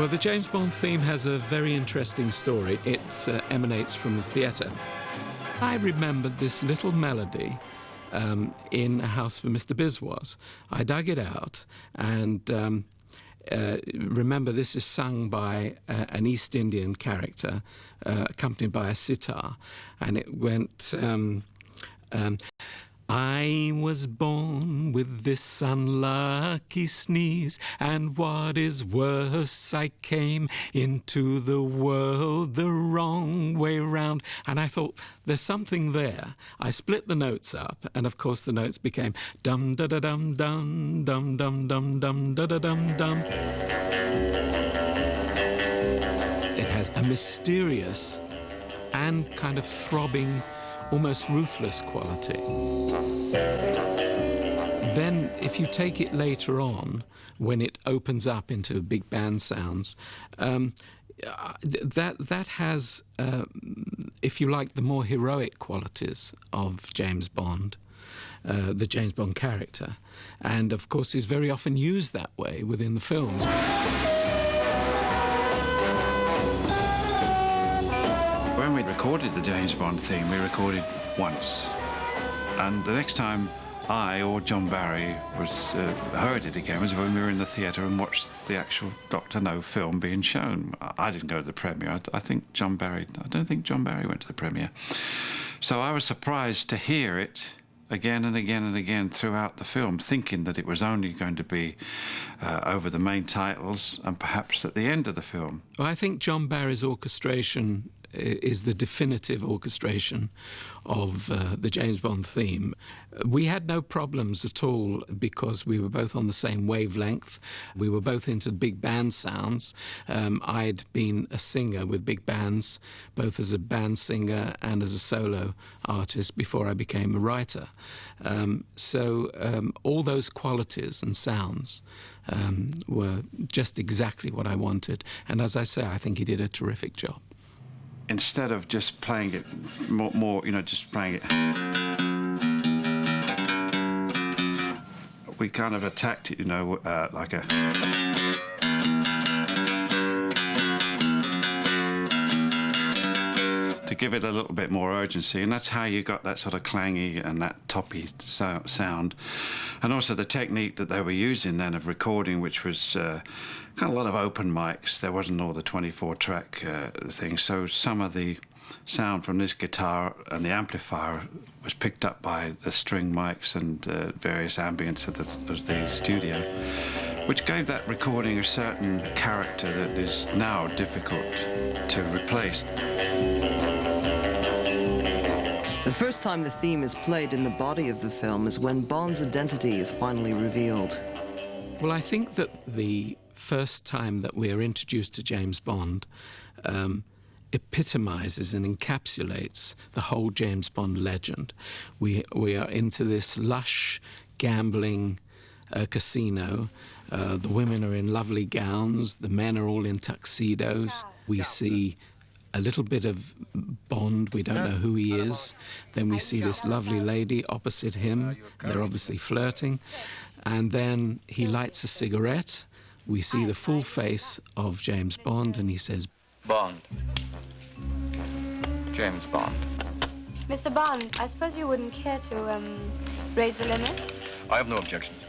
Well, the James Bond theme has a very interesting story. It emanates from the theatre. I remembered this little melody in A House for Mr. Biswas. I dug it out and remember this is sung by an East Indian character accompanied by a sitar, and it went I was born with this unlucky sneeze, and what is worse, I came into the world the wrong way round. And I thought, there's something there. I split the notes up, and of course the notes became dum da da dum dum dum dum dum dum da da dum dum. It has a mysterious and kind of throbbing, almost ruthless quality. Then, if you take it later on, when it opens up into big band sounds, that has, if you like, the more heroic qualities of James Bond, the James Bond character, and of course is very often used that way within the films. When we recorded the James Bond theme, we recorded once. And the next time I or John Barry heard it again was when we were in the theatre and watched the actual Dr. No film being shown. I didn't go to the premiere. I don't think John Barry went to the premiere. So I was surprised to hear it again and again and again throughout the film, thinking that it was only going to be over the main titles and perhaps at the end of the film. Well, I think John Barry's orchestration is the definitive orchestration of the James Bond theme. We had no problems at all because we were both on the same wavelength. We were both into big band sounds. I'd been a singer with big bands, both as a band singer and as a solo artist before I became a writer. So all those qualities and sounds were just exactly what I wanted. And as I say, I think he did a terrific job. Instead of just playing it more, you know, just playing it, we kind of attacked it, you know, like a... to give it a little bit more urgency, and that's how you got that sort of clangy and that toppy sound. And also the technique that they were using then of recording, which was kind of a lot of open mics. There wasn't all the 24-track things, so some of the sound from this guitar and the amplifier was picked up by the string mics and various ambience of the studio, which gave that recording a certain character that is now difficult to replace. The first time the theme is played in the body of the film is when Bond's identity is finally revealed. Well, I think that the first time that we are introduced to James Bond epitomizes and encapsulates the whole James Bond legend. We are into this lush, gambling casino. The women are in lovely gowns. The men are all in tuxedos. We see a little bit of Bond, we don't know who he is. Then we see this lovely lady opposite him. They're obviously flirting. And then he lights a cigarette. We see the full face of James Bond, and he says, Bond. James Bond. Mr. Bond, I suppose you wouldn't care to raise the limit? I have no objections.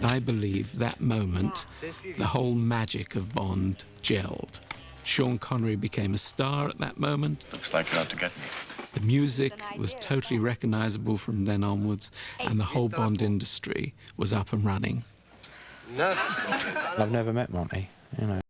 I believe that moment, the whole magic of Bond gelled. Sean Connery became a star at that moment. Looks like you're out to get me. The music was totally recognizable from then onwards, and the whole Bond industry was up and running. I've never met Monty, you know.